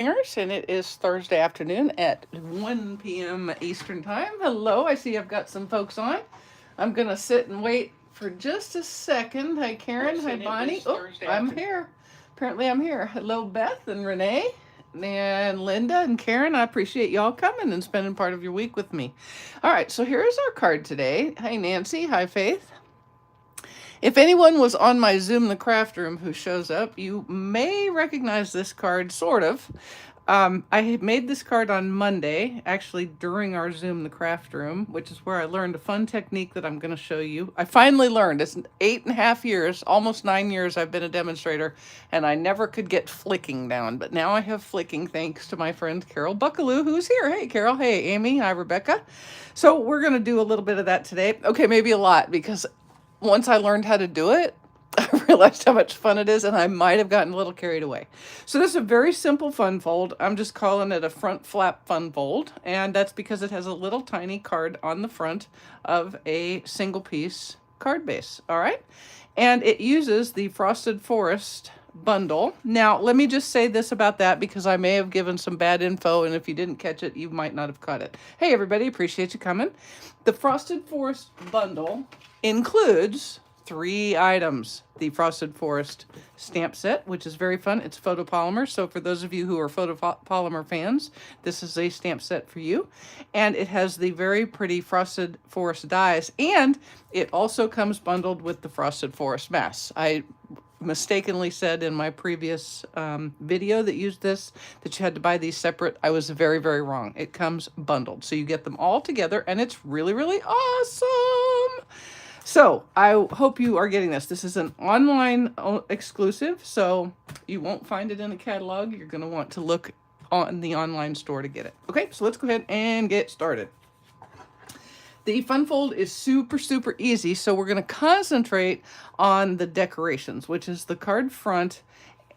And it is Thursday afternoon at 1 p.m. Eastern Time. Hello, I see I've got some folks on. I'm going to sit and wait for just a second. Hi, Karen. Hi, Bonnie. Oh, I'm here. Apparently, I'm here. Hello, Beth and Renee and Linda and Karen. I appreciate y'all coming and spending part of your week with me. All right, so here's our card today. Hi, Nancy. Hi, Faith. If anyone was on my Zoom the Craft Room who shows up, you may recognize this card, sort of. I had made this card on Monday, actually during our Zoom the Craft Room, which is where I learned a fun technique that I'm going to show you. I finally learned. It's 8.5 years, almost 9 years I've been a demonstrator, and I never could get flicking down. But now I have flicking thanks to my friend Carol Buckaloo, who's here. Hey, Carol. Hey, Amy. Hi, Rebecca. So we're going to do a little bit of that today. Okay, maybe a lot, because once I learned how to do it, I realized how much fun it is, and I might have gotten a little carried away. So this is a very simple fun fold. I'm just calling it a front flap fun fold, and that's because it has a little tiny card on the front of a single piece card base, all right? And it uses the Frosted Forest bundle. Now, let me just say this about that, because I may have given some bad info, and if you didn't catch it, you might not have caught it. Hey, everybody, appreciate you coming. The Frosted Forest bundle includes 3 items. The Frosted Forest stamp set, which is very fun. It's photopolymer, so for those of you who are photopolymer fans, this is a stamp set for you. And it has the very pretty Frosted Forest dies, and it also comes bundled with the Frosted Forest mask. I mistakenly said in my previous video that used this that you had to buy these separate. I was very, very wrong. It comes bundled, so you get them all together, and it's really, really awesome. So I hope you are getting this. This is an online exclusive, so you won't find it in a catalog. You're going to want to look on the online store to get it. Okay, so let's go ahead and get started. The fun fold is super, super easy, so we're going to concentrate on the decorations, which is the card front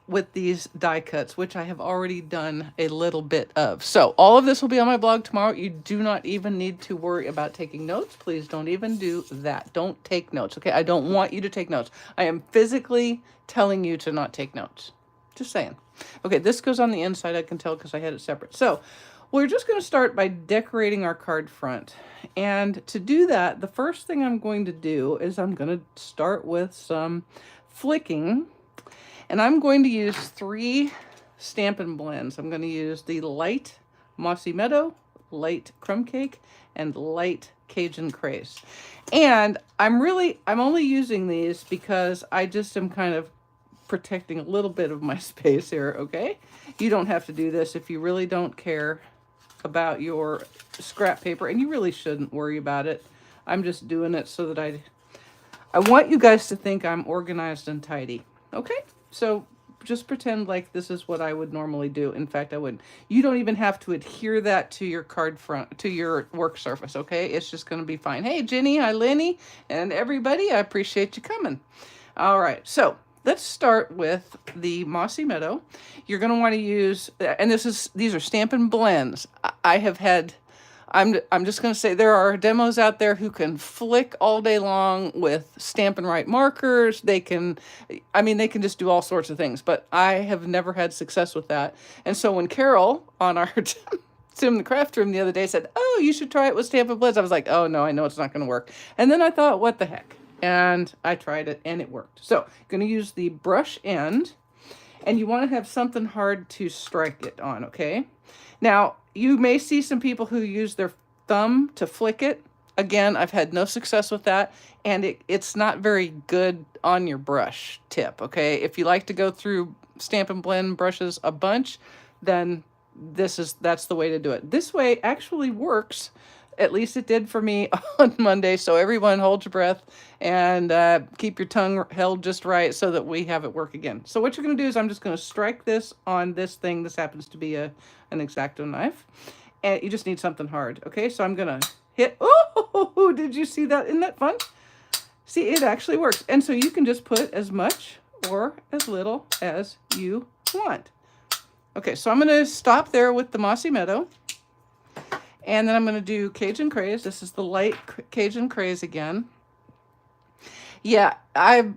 with these die cuts, which I have already done a little bit of. So all of this will be on my blog tomorrow. You do not even need to worry about taking notes. Please don't even do that. Don't take notes, okay? I don't want you to take notes. I am physically telling you to not take notes. Just saying. Okay, this goes on the inside, I can tell because I had it separate. So we're just going to start by decorating our card front. And to do that, the first thing I'm going to do is I'm going to start with some flicking. And I'm going to use 3 Stampin' blends. I'm going to use the light Mossy Meadow, light Crumb Cake, and light Cajun Craze. And I'm only using these because I just am kind of protecting a little bit of my space here, okay? You don't have to do this if you really don't care about your scrap paper, and you really shouldn't worry about it. I'm just doing it so that I want you guys to think I'm organized and tidy, okay? So just pretend like this is what I would normally do. In fact, I wouldn't. You don't even have to adhere that to your card front, to your work surface, okay? It's just going to be fine. Hey, Jenny, hi, Lenny, and everybody. I appreciate you coming. All right, so let's start with the Mossy Meadow. You're going to want to use, and these are Stampin' blends. I'm just going to say there are demos out there who can flick all day long with Stampin' Right markers. They can just do all sorts of things, but I have never had success with that. And so when Carol on our Sim the Craft Room the other day said, oh, you should try it with Stampin' blends, I was like, oh no, I know it's not going to work. And then I thought, what the heck? And I tried it and it worked. So I'm going to use the brush end, and you want to have something hard to strike it on, okay? Now, you may see some people who use their thumb to flick it. Again, I've had no success with that, and it's not very good on your brush tip, okay? If you like to go through Stampin' Blend brushes a bunch, then that's the way to do it. This way actually works. At least it did for me on Monday. So everyone hold your breath and keep your tongue held just right so that we have it work again. So what you're going to do is I'm just going to strike this on this thing. This happens to be an X-Acto knife. And you just need something hard. Okay, so I'm going to hit. Oh, did you see that? Isn't that fun? See, it actually works. And so you can just put as much or as little as you want. Okay, so I'm going to stop there with the Mossy Meadow. And then I'm going to do Cajun Craze. This is the light Cajun Craze again. Yeah, I've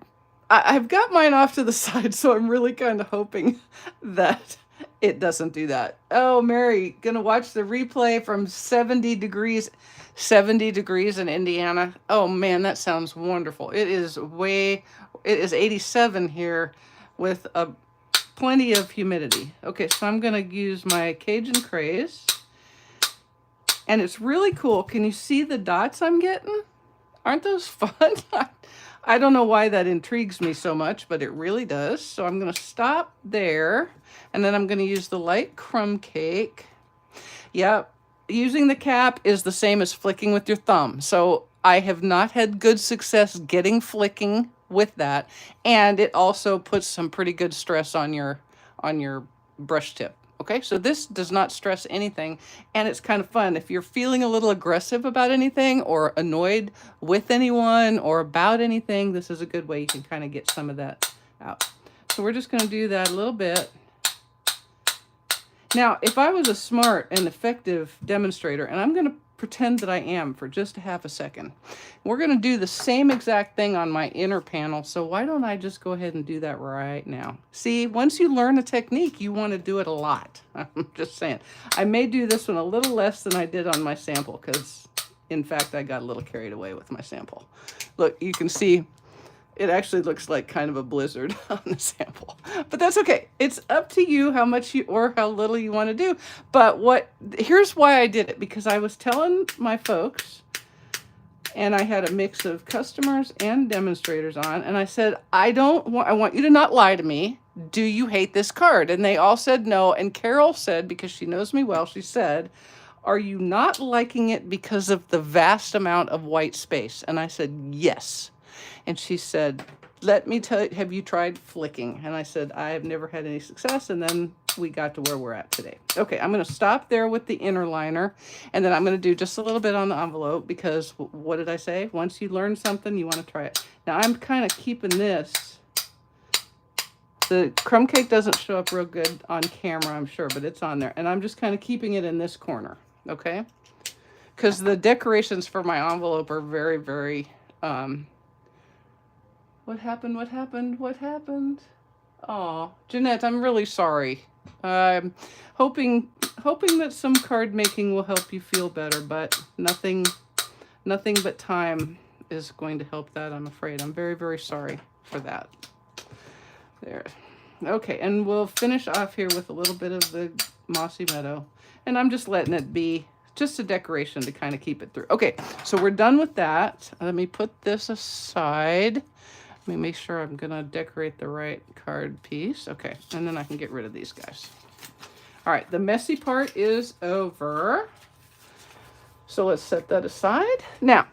got mine off to the side, so I'm really kind of hoping that It doesn't do that. Oh, Mary, gonna watch the replay from 70 degrees in Indiana. Oh man, that sounds wonderful. It is 87 here with a plenty of humidity. Okay, so I'm gonna use my Cajun Craze. And it's really cool. Can you see the dots I'm getting? Aren't those fun? I don't know why that intrigues me so much, but it really does. So I'm going to stop there, and then I'm going to use the light crumb cake. Yep, using the cap is the same as flicking with your thumb. So I have not had good success getting flicking with that, and it also puts some pretty good stress on your brush tip. Okay, so this does not stress anything, and it's kind of fun. If you're feeling a little aggressive about anything or annoyed with anyone or about anything, this is a good way you can kind of get some of that out. So we're just going to do that a little bit. Now, if I was a smart and effective demonstrator, and I'm going to pretend that I am for just a half a second, we're going to do the same exact thing on my inner panel. So why don't I just go ahead and do that right now? See, once you learn a technique, you want to do it a lot. I'm just saying. I may do this one a little less than I did on my sample because, in fact, I got a little carried away with my sample. Look, you can see it actually looks like kind of a blizzard on the sample, but that's okay. It's up to you how much you or how little you want to do. But here's why I did it, because I was telling my folks, and I had a mix of customers and demonstrators on, and I said, I want you to not lie to me. Do you hate this card? And they all said no. And Carol said, because she knows me well, she said, are you not liking it because of the vast amount of white space? And I said, yes. And she said, let me tell you, have you tried flicking? And I said, I have never had any success. And then we got to where we're at today. Okay, I'm going to stop there with the inner liner. And then I'm going to do just a little bit on the envelope because what did I say? Once you learn something, you want to try it. Now I'm kind of keeping this. The crumb cake doesn't show up real good on camera, I'm sure, but it's on there. And I'm just kind of keeping it in this corner, okay? Because the decorations for my envelope are very, very... What happened? What happened? What happened? Oh, Jeanette, I'm really sorry. I'm hoping that some card making will help you feel better, but nothing but time is going to help that, I'm afraid. I'm very, very sorry for that. There. Okay, and we'll finish off here with a little bit of the Mossy Meadow. And I'm just letting it be just a decoration to kind of keep it through. Okay, so we're done with that. Let me put this aside. Let me make sure I'm gonna decorate the right card piece. Okay, and then I can get rid of these guys. All right, the messy part is over. So let's set that aside. Now,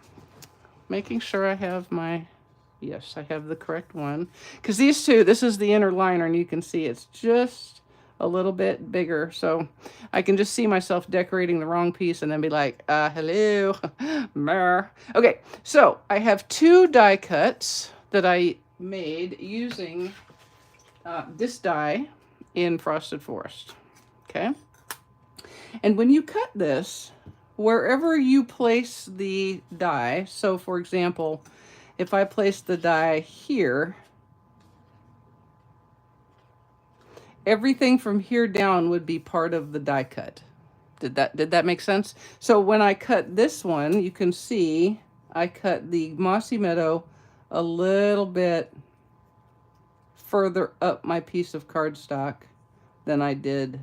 making sure I have my, yes, I have the correct one. Because these two, this is the inner liner, and you can see it's just a little bit bigger. So I can just see myself decorating the wrong piece and then be like, hello, mer. Okay, so I have two die cuts that I made using this die in Frosted Forest, okay? And when you cut this, wherever you place the die, so for example, if I place the die here, everything from here down would be part of the die cut. Did that make sense? So when I cut this one, you can see I cut the Mossy Meadow a little bit further up my piece of cardstock than I did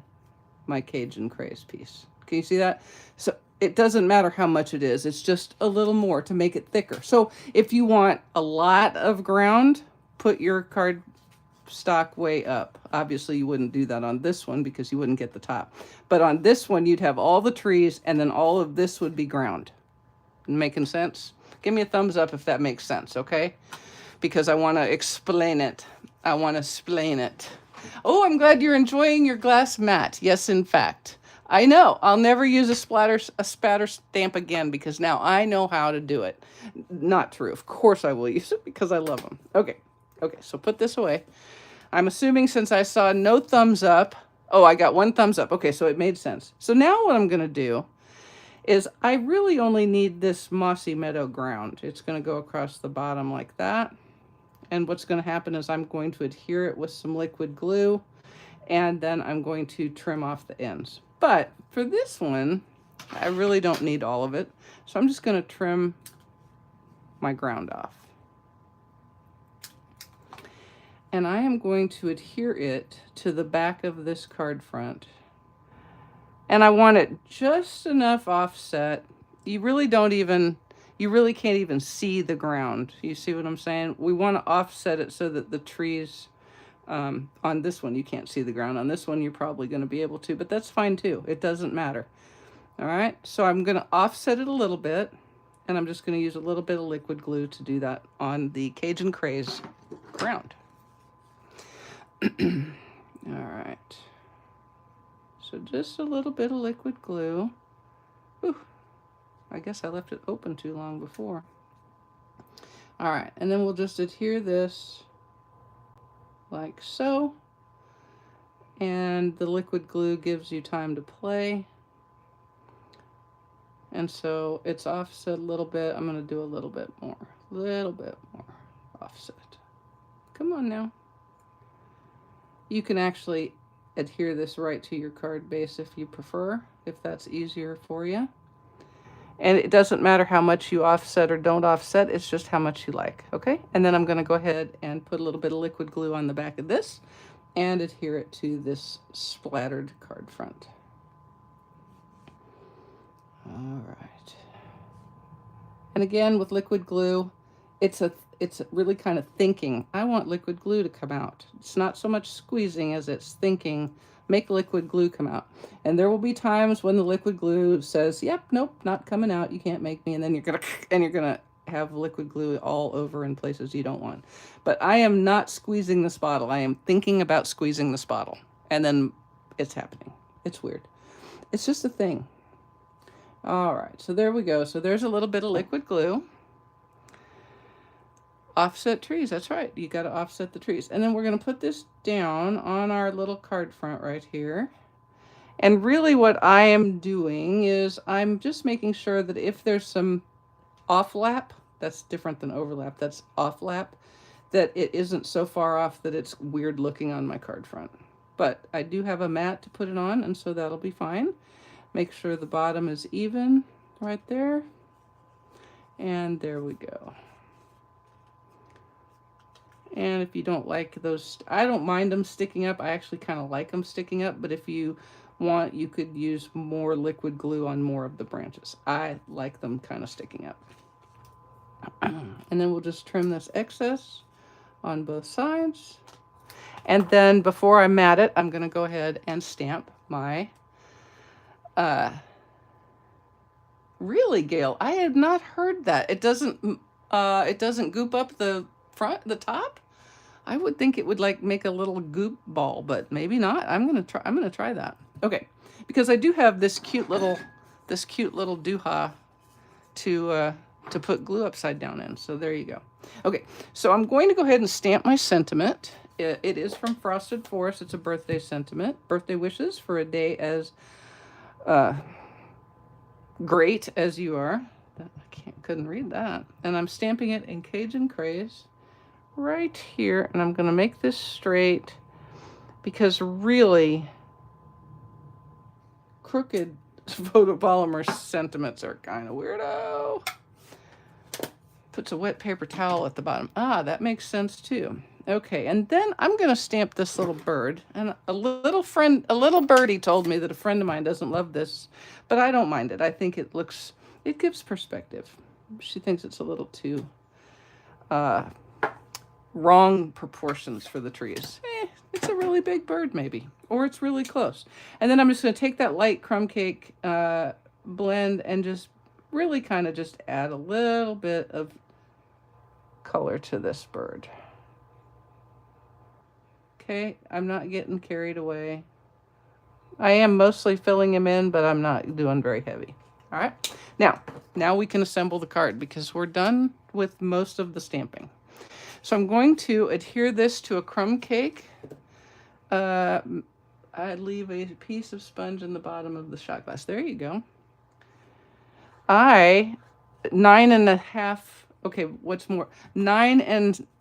my Cajun Craze piece. Can you see that? So it doesn't matter how much it is. It's just a little more to make it thicker. So if you want a lot of ground, put your cardstock way up. Obviously, you wouldn't do that on this one because you wouldn't get the top. But on this one, you'd have all the trees, and then all of this would be ground. Making sense? Give me a thumbs up if that makes sense, okay? Because I want to explain it. I want to explain it. Oh, I'm glad you're enjoying your glass mat. Yes, in fact. I know. I'll never use a spatter stamp again because now I know how to do it. Not true. Of course I will use it because I love them. Okay. Okay, so put this away. I'm assuming since I saw no thumbs up. Oh, I got one thumbs up. Okay, so it made sense. So now what I'm going to do is I really only need this Mossy Meadow ground. It's going to go across the bottom like that. And what's going to happen is I'm going to adhere it with some liquid glue. And then I'm going to trim off the ends. But for this one, I really don't need all of it. So I'm just going to trim my ground off. And I am going to adhere it to the back of this card front. And I want it just enough offset. You really can't even see the ground. You see what I'm saying? We want to offset it so that the trees, on this one, you can't see the ground. On this one, you're probably going to be able to, but that's fine too. It doesn't matter. All right, so I'm going to offset it a little bit, and I'm just going to use a little bit of liquid glue to do that on the Cajun Craze ground. All right, so just a little bit of liquid glue. Ooh, I guess I left it open too long before. All right, and then we'll just adhere this like so. And the liquid glue gives you time to play. And so it's offset a little bit. I'm going to do a little bit more offset. Come on now. You can actually adhere this right to your card base if you prefer, if that's easier for you. And it doesn't matter how much you offset or don't offset, it's just how much you like, okay? And then I'm going to go ahead and put a little bit of liquid glue on the back of this and adhere it to this splattered card front. All right. And again, with liquid glue, it's really kind of thinking. I want liquid glue to come out. It's not so much squeezing as it's thinking, make liquid glue come out. And there will be times when the liquid glue says, yep, nope, not coming out. You can't make me. And then you're gonna have liquid glue all over in places you don't want. But I am not squeezing this bottle. I am thinking about squeezing this bottle. And then it's happening. It's weird. It's just a thing. All right, so there we go. So there's a little bit of liquid glue. Offset trees, that's right. You got to offset the trees. And then we're going to put this down on our little card front right here. And really what I am doing is I'm just making sure that if there's some offlap, that's different than overlap, that's offlap, that it isn't so far off that it's weird looking on my card front. But I do have a mat to put it on, and so that'll be fine. Make sure the bottom is even right there. And there we go. And if you don't like those, I don't mind them sticking up. I actually kind of like them sticking up, but if you want, you could use more liquid glue on more of the branches. I like them kind of sticking up. And then we'll just trim this excess on both sides. And then before I mat it, I'm going to go ahead and stamp my really, Gail, I had not heard that. It doesn't goop up the front, the top. I would think it would like make a little goop ball, but maybe not. I'm gonna try that. Okay, because I do have this cute little dooha to put glue upside down in. So there you go. Okay, so I'm going to go ahead and stamp my sentiment. It is from Frosted Forest. It's a birthday sentiment. Birthday wishes for a day as great as you are. I couldn't read that. And I'm stamping it in Cajun Craze right here. And I'm going to make this straight because really crooked photopolymer sentiments are kind of weirdo. Puts a wet paper towel at the bottom. Ah, that makes sense too. Okay, and then I'm going to stamp this little bird. And a little birdie told me that a friend of mine doesn't love this, but I don't mind it. I think it gives perspective. She thinks it's a little too wrong proportions for the trees. It's a really big bird maybe, or it's really close. And then I'm just going to take that light crumb cake blend and just really kind of just add a little bit of color to this bird. Okay, I'm not getting carried away. I am mostly filling him in, but I'm not doing very heavy. All right, now we can assemble the card because we're done with most of the stamping. So I'm going to adhere this to a crumb cake. I leave a piece of sponge in the bottom of the shot glass. There you go. 9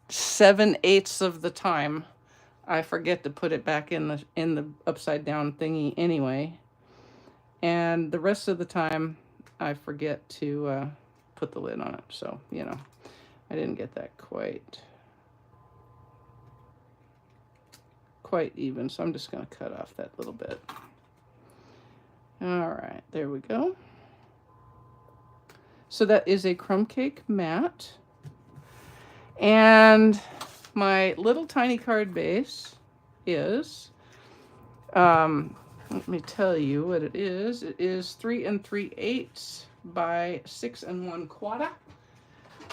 7/8 of the time, I forget to put it back in the upside down thingy anyway. And the rest of the time, I forget to put the lid on it. So, you know, I didn't get that quite even. So I'm just going to cut off that little bit. All right, there we go. So that is a crumb cake mat. And my little tiny card base is, let me tell you what it is. It is 3 3/8 by 6 1/4.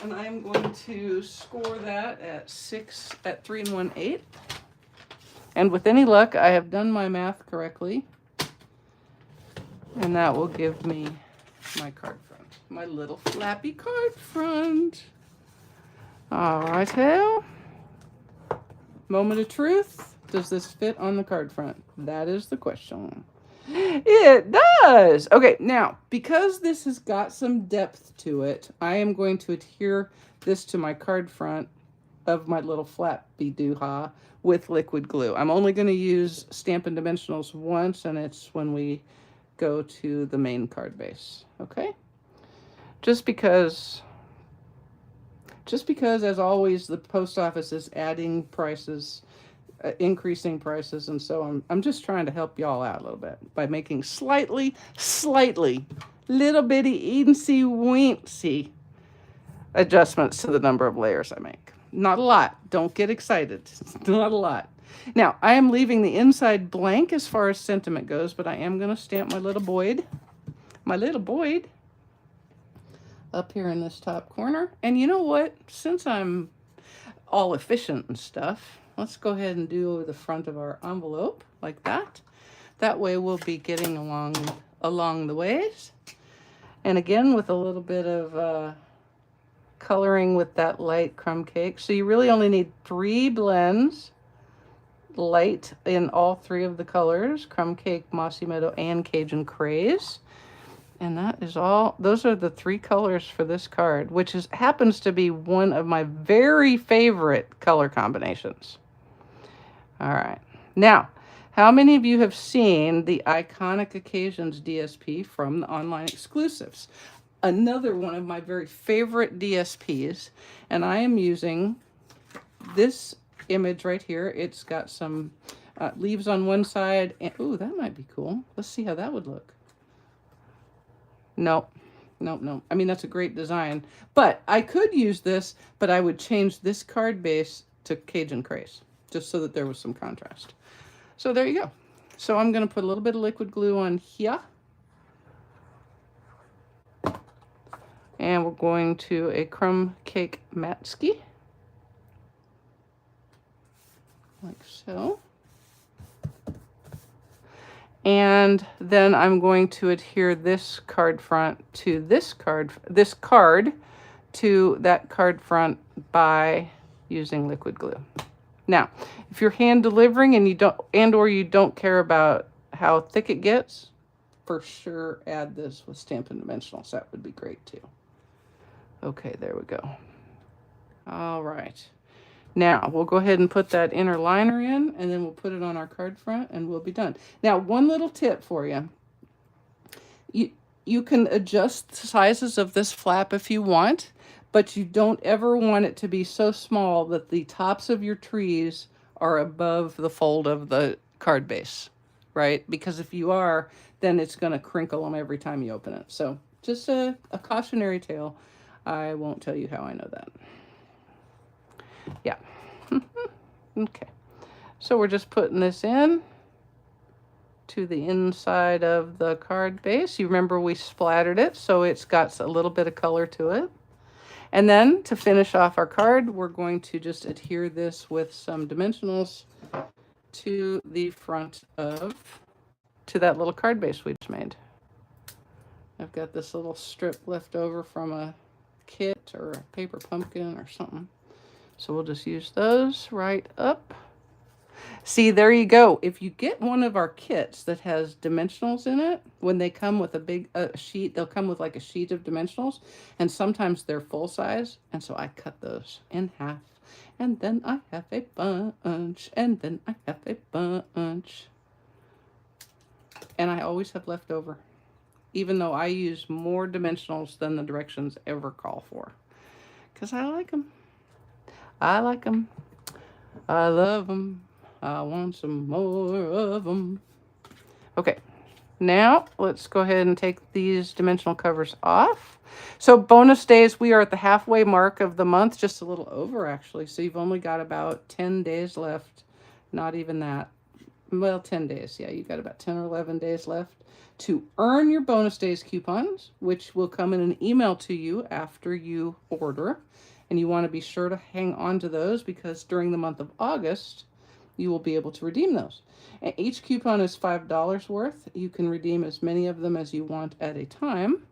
And I'm going to score that at 3 1/8. And with any luck, I have done my math correctly. And that will give me my card front, my little flappy card front. All right, now, moment of truth. Does this fit on the card front? That is the question. It does. Okay, now, because this has got some depth to it, I am going to adhere this to my card front of my little flappy doo-ha with liquid glue. I'm only going to use Stampin' Dimensionals once, and it's when we go to the main card base. Okay? Just because, as always, the post office is adding prices, increasing prices, and so I'm just trying to help y'all out a little bit by making slightly, little bitty, eensy weensy adjustments to the number of layers I make. Not a lot. Don't get excited. It's not a lot. Now, I am leaving the inside blank as far as sentiment goes, but I am going to stamp my little Boyd up here in this top corner. And you know what? Since I'm all efficient and stuff, let's go ahead and do the front of our envelope like that. That way we'll be getting along the ways. And again, with a little bit of coloring with that light crumb cake. So you really only need 3 blends, light in all 3 of the colors, crumb cake, mossy meadow, and Cajun craze. And that is all. Those are the 3 colors for this card, which happens to be one of my very favorite color combinations. All right. Now, how many of you have seen the Iconic Occasions DSP from the online exclusives? Another one of my very favorite DSPs, and I am using this image right here. It's got some leaves on one side, and ooh, that might be cool. Let's see how that would look. No. I mean, that's a great design, but I could use this, but I would change this card base to Cajun Craze, just so that there was some contrast. So there you go. So I'm going to put a little bit of liquid glue on here. And we're going to a crumb cake matski, like so. And then I'm going to adhere this card front to this card to that card front by using liquid glue. Now, if you're hand delivering and you don't care about how thick it gets, for sure add this with Stampin' Dimensionals. That would be great too. Okay, there we go. All right. Now, we'll go ahead and put that inner liner in, and then we'll put it on our card front, and we'll be done. Now, one little tip for you. You can adjust the sizes of this flap if you want, but you don't ever want it to be so small that the tops of your trees are above the fold of the card base, right? Because if you are, then it's going to crinkle them every time you open it. So just a cautionary tale. I won't tell you how I know that. Yeah. Okay. So we're just putting this in to the inside of the card base. You remember we splattered it, so it's got a little bit of color to it. And then to finish off our card, we're going to just adhere this with some dimensionals to the front to that little card base we just made. I've got this little strip left over from a kit or a paper pumpkin or something. So we'll just use those right up. See, there you go. If you get one of our kits that has dimensionals in it, when they come with a big sheet, they'll come with like a sheet of dimensionals, and sometimes they're full size, and so I cut those in half And then I have a bunch. And then I have a bunch. And I always have leftover, even though I use more dimensionals than the directions ever call for. Because I like them. I like them. I love them. I want some more of them. Okay, now let's go ahead and take these dimensional covers off. So bonus days, we are at the halfway mark of the month, just a little over actually. So you've only got about 10 days left. Not even that. Well, 10 days. Yeah, you've got about 10 or 11 days left to earn your bonus days coupons, which will come in an email to you after you order. And you want to be sure to hang on to those because during the month of August, you will be able to redeem those. And each coupon is $5 worth. You can redeem as many of them as you want at a time.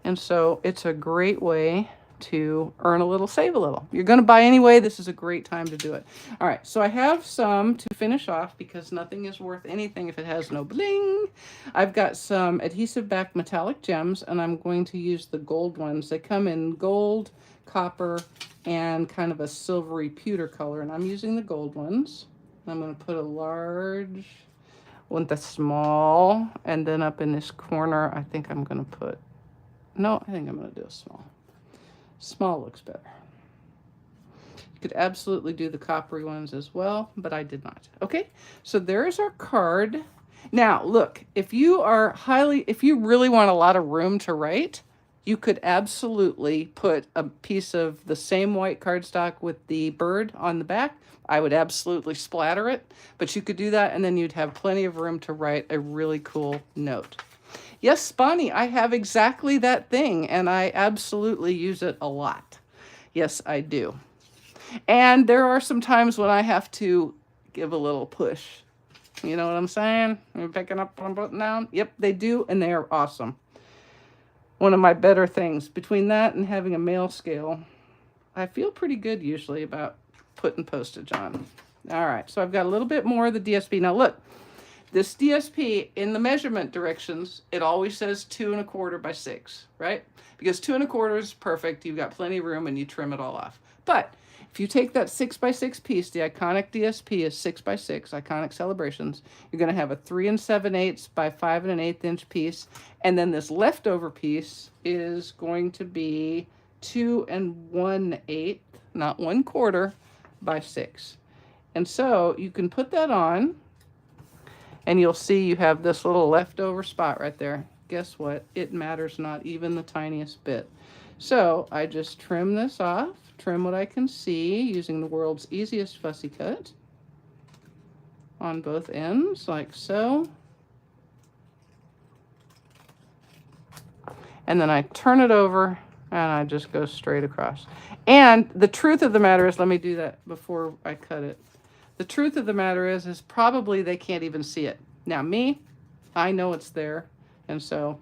And so it's a great way to earn a little, save a little. You're going to buy anyway. This is a great time to do it. All right, so I have some to finish off because nothing is worth anything if it has no bling. I've got some adhesive back metallic gems, and I'm going to use the gold ones. They come in gold, copper, and kind of a silvery pewter color, and I'm using the gold ones. I'm going to put a large one, the small, and then up in this corner, I think I'm going to put, no, I think I'm going to do a small. Small looks better. You could absolutely do the coppery ones as well, but I did not. Okay, so there's our card. Now, look, if you really want a lot of room to write, you could absolutely put a piece of the same white cardstock with the bird on the back. I would absolutely splatter it, but you could do that, and then you'd have plenty of room to write a really cool note. Yes, Bonnie, I have exactly that thing, and I absolutely use it a lot. Yes, I do. And there are some times when I have to give a little push. You know what I'm saying? Are you picking up what I'm putting down? Yep, they do, and they are awesome. One of my better things. Between that and having a mail scale, I feel pretty good usually about putting postage on. All right, so I've got a little bit more of the DSP. Now look. This DSP, in the measurement directions, it always says 2 1/4 by 6, right? Because 2 1/4 is perfect. You've got plenty of room and you trim it all off. But if you take that 6 by 6 piece, the iconic DSP is 6 by 6, iconic celebrations. You're going to have a 3 7/8 by 5 1/8 inch piece. And then this leftover piece is going to be 2 1/8, not 1/4 by 6. And so you can put that on. And you'll see you have this little leftover spot right there. Guess what? It matters not even the tiniest bit. So I just trim this off, trim what I can see using the world's easiest fussy cut on both ends, like so. And then I turn it over and I just go straight across. And the truth of the matter is, let me do that before I cut it. The truth of the matter is probably they can't even see it. Now me, I know it's there, and so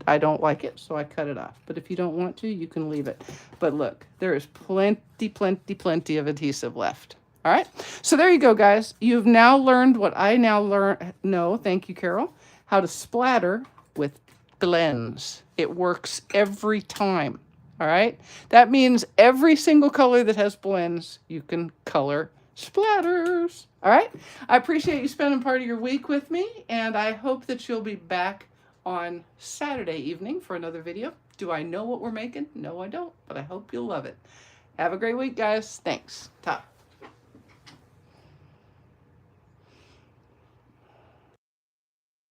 I don't like it, so I cut it off. But if you don't want to, you can leave it. But look, there is plenty of adhesive left. All right, so there you go, guys. You've now learned what I now know, thank you, Carol, how to splatter with blends. It works every time. All right, that means every single color that has blends, you can color splatters. All right, I appreciate you spending part of your week with me, and I hope that you'll be back on Saturday evening for another video. Do I know what we're making? No, I don't, but I hope you'll love it. Have a great week, guys. Thanks. Ta.